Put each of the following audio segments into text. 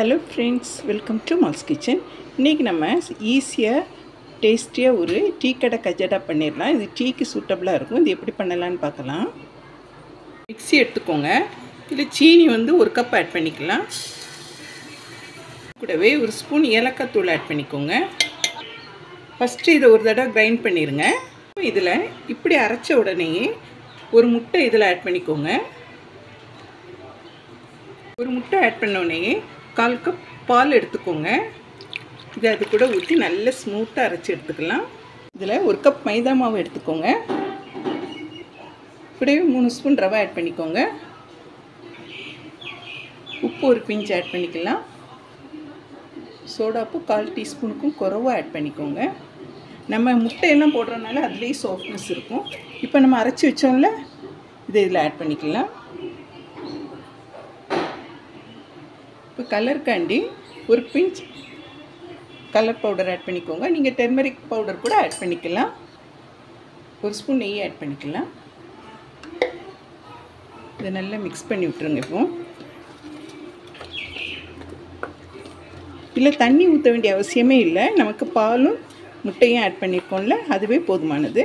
Hello friends, welcome to malls kitchen. இன்றைக்கி நம்ம ஈஸியாக டேஸ்டியாக ஒரு டீ கடை கஜடா பண்ணிடலாம். இது டீக்கு சூட்டபுளாக இருக்கும். இது எப்படி பண்ணலான்னு பார்க்கலாம். மிக்ஸி எடுத்துக்கோங்க. இதில் சீனி வந்து 1 கப் ஆட் பண்ணிக்கலாம். கூடவே ஒரு ஸ்பூன் ஏலக்காய் தூள் ஆட் பண்ணிக்கோங்க. ஃபஸ்ட்டு இதை ஒரு தடவை கிரைண்ட் பண்ணிடுங்க. இதில் இப்படி அரைச்ச உடனேயே ஒரு முட்டை இதில் ஆட் பண்ணிக்கோங்க. ஒரு முட்டை ஆட் பண்ணோடனே 1/4 கப் பால் எடுத்துக்கோங்க. இதை அது கூட ஊற்றி நல்ல ஸ்மூத்தாக அரைச்சி எடுத்துக்கலாம். இதில் 1 கப் மைதா மாவு எடுத்துக்கோங்க. கூடவே 3 ஸ்பூன் ரவை ஆட் பண்ணிக்கோங்க. உப்பு ஒரு பிஞ்ச் ஆட் பண்ணிக்கலாம். சோடாப்பு 1/4 டீஸ்பூனுக்கும் குறைவாக ஆட் பண்ணிக்கோங்க. நம்ம முட்டையெல்லாம் போடுறதுனால அதுலேயே சாஃப்ட்னஸ் இருக்கும். இப்போ நம்ம அரைச்சி வச்சோம்ல, இதை இதில் ஆட் பண்ணிக்கலாம். இப்போ கலருக்காண்டி ஒரு பிஞ்ச் கலர் பவுடர் ஆட் பண்ணிக்கோங்க. நீங்கள் டர்மரிக் பவுடர் கூட ஆட் பண்ணிக்கலாம். ஒரு ஸ்பூன் நெய் ஆட் பண்ணிக்கலாம். இதை நல்லா மிக்ஸ் பண்ணி விட்டுருங்க. இப்போ இல்லை தண்ணி ஊற்ற வேண்டிய அவசியமே இல்லை. நமக்கு பாலும் முட்டையும் ஆட் பண்ணியிருக்கோம்ல, அதுவே போதுமானது.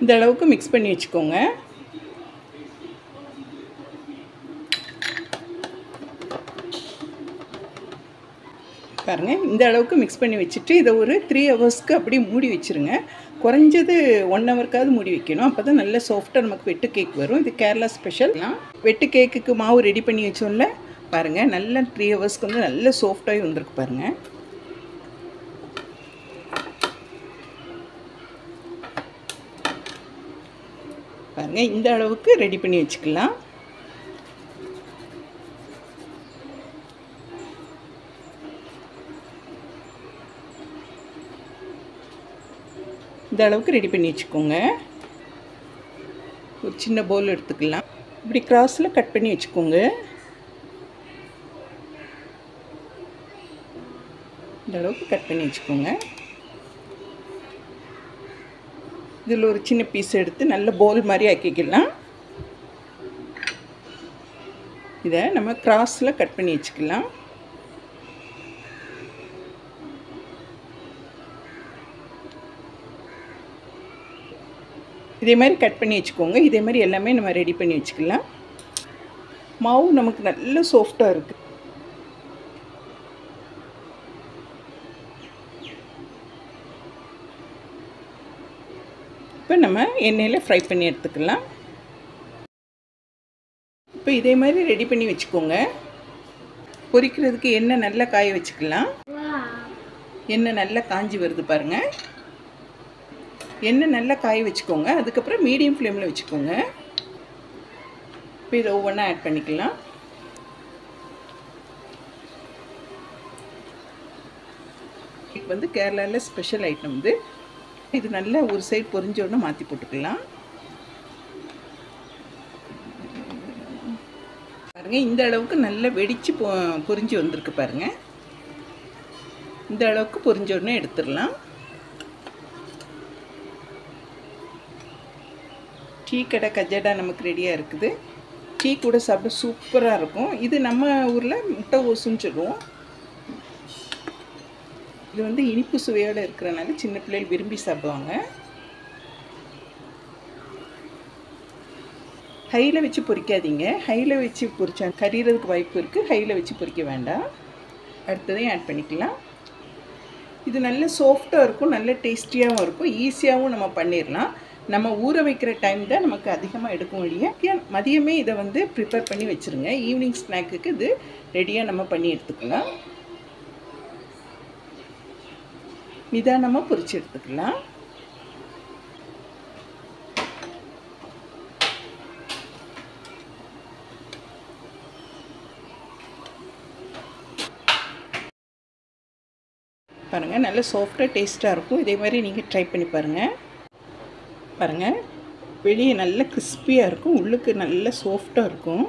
இந்த அளவுக்கு மிக்ஸ் பண்ணி வச்சுக்கோங்க. பாருங்கள், இந்த அளவுக்கு மிக்ஸ் பண்ணி வச்சுட்டு இதை ஒரு 3 ஹவர்ஸ்க்கு அப்படியே மூடி வச்சுருங்க. குறைஞ்சது 1 ஹவருக்காவது மூடி வைக்கணும். அப்போ தான் நல்ல சாஃப்டாக நமக்கு வெட்டு கேக் வரும். இது கேரளா ஸ்பெஷல். வெட்டு கேக்குக்கு மாவு ரெடி பண்ணி வச்சோம்ல, பாருங்கள் நல்லா 3 ஹவர்ஸ்க்கு வந்து நல்ல சாஃப்டாகி வந்திருக்கு பாருங்கள். பாருங்கள், இந்த அளவுக்கு ரெடி பண்ணி வச்சுக்கலாம். இந்த அளவுக்கு ரெடி பண்ணி வச்சுக்கோங்க. ஒரு சின்ன பவுல் எடுத்துக்கலாம். இப்படி கிராஸில் கட் பண்ணி வச்சுக்கோங்க. இந்த அளவுக்கு கட் பண்ணி வச்சுக்கோங்க. இதில் ஒரு சின்ன பீஸ் எடுத்து நல்ல பவுல் மாதிரி ஆக்கிக்கலாம். இதை நம்ம கிராஸில் கட் பண்ணி வச்சுக்கலாம். இதே மாதிரி கட் பண்ணி வச்சுக்கோங்க. இதே மாதிரி எல்லாமே நம்ம ரெடி பண்ணி வச்சுக்கலாம். மாவு நமக்கு நல்ல சாஃப்டாக இருக்குது. இப்போ நம்ம எண்ணெயில் ஃப்ரை பண்ணி எடுத்துக்கலாம். இப்போ இதே மாதிரி ரெடி பண்ணி வச்சுக்கோங்க. பொரிக்கிறதுக்கு எண்ணெய் நல்லா காய வச்சுக்கலாம். எண்ணெய் நல்லா காஞ்சி வருது பாருங்கள். எண்ணெய் நல்லா காய வச்சுக்கோங்க. அதுக்கப்புறம் மீடியம் ஃப்ளேமில் வச்சுக்கோங்க. இப்போ இதை ஒவ்வொன்றா ஆட் பண்ணிக்கலாம். இது வந்து கேரளாவில் ஸ்பெஷல் ஐட்டம். இது நல்லா ஒரு சைடு பொரிஞ்சோடனே மாற்றி போட்டுக்கலாம். பாருங்கள், இந்த அளவுக்கு நல்லா வெடித்து பொரிஞ்சு வந்திருக்கு பாருங்கள். இந்த அளவுக்கு பொரிஞ்சோடனே எடுத்துடலாம். டீ கடை கஜடா நமக்கு ரெடியாக இருக்குது. டீ கூட சாப்பிட சூப்பராக இருக்கும். இது நம்ம ஊரில் முட்டை ஓசுன்னு சொல்லுவோம். இது வந்து இனிப்பு சுவையோடு இருக்கிறனால சின்ன பிள்ளைகள் விரும்பி சாப்பிடுவாங்க. ஹையில் வச்சு பொரிக்காதீங்க. ஹையில் வச்சு பொரிச்சா கரிகிறதுக்கு வாய்ப்பு இருக்குது. ஹையில் வச்சு பொரிக்க வேண்டாம். அடுத்ததையும் ஆட் பண்ணிக்கலாம். இது நல்ல சாஃப்டாக இருக்கும், நல்ல டேஸ்டியாகவும் இருக்கும். ஈஸியாகவும் நம்ம பண்ணிடலாம். நம்ம ஊற வைக்கிற டைம் தான் நமக்கு அதிகமாக எடுக்கும் வழியாக. மதியமே இதை வந்து ப்ரிப்பேர் பண்ணி வச்சுருங்க. ஈவினிங் ஸ்நாக்குக்கு இது ரெடியாக நம்ம பண்ணி எடுத்துக்கலாம். நிதானமாக பொரிச்சு எடுத்துக்கலாம். பாருங்கள், நல்ல சாஃப்டாக டேஸ்ட்டாக இருக்கும். இதே மாதிரி நீங்கள் ட்ரை பண்ணி பாருங்கள். பாருங்கள், வெளியே நல்ல கிறிஸ்பியாக இருக்கும், உள்ளுக்கு நல்ல சாஃப்டாக இருக்கும்.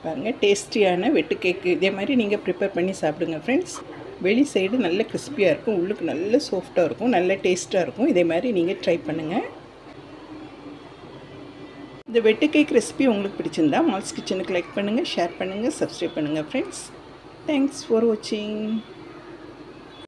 பாருங்கள், டேஸ்டியான வெட்டு கேக்கு இதே மாதிரி நீங்கள் ப்ரிப்பேர் பண்ணி சாப்பிடுங்க ஃப்ரெண்ட்ஸ். வெளி சைடு நல்ல கிறிஸ்பியாக இருக்கும், உள்ளுக்கு நல்ல சாஃப்டாக இருக்கும், நல்ல டேஸ்ட்டாக இருக்கும். இதே மாதிரி நீங்கள் ட்ரை பண்ணுங்கள். இந்த வெட்டு கேக் ரெசிபி உங்களுக்கு பிடிச்சிருந்தா மால்ஸ் கிச்சனுக்கு லைக் பண்ணுங்கள், ஷேர் பண்ணுங்கள், சப்ஸ்கிரைப் பண்ணுங்கள் ஃப்ரெண்ட்ஸ். தேங்க்ஸ் ஃபார் வாட்சிங்.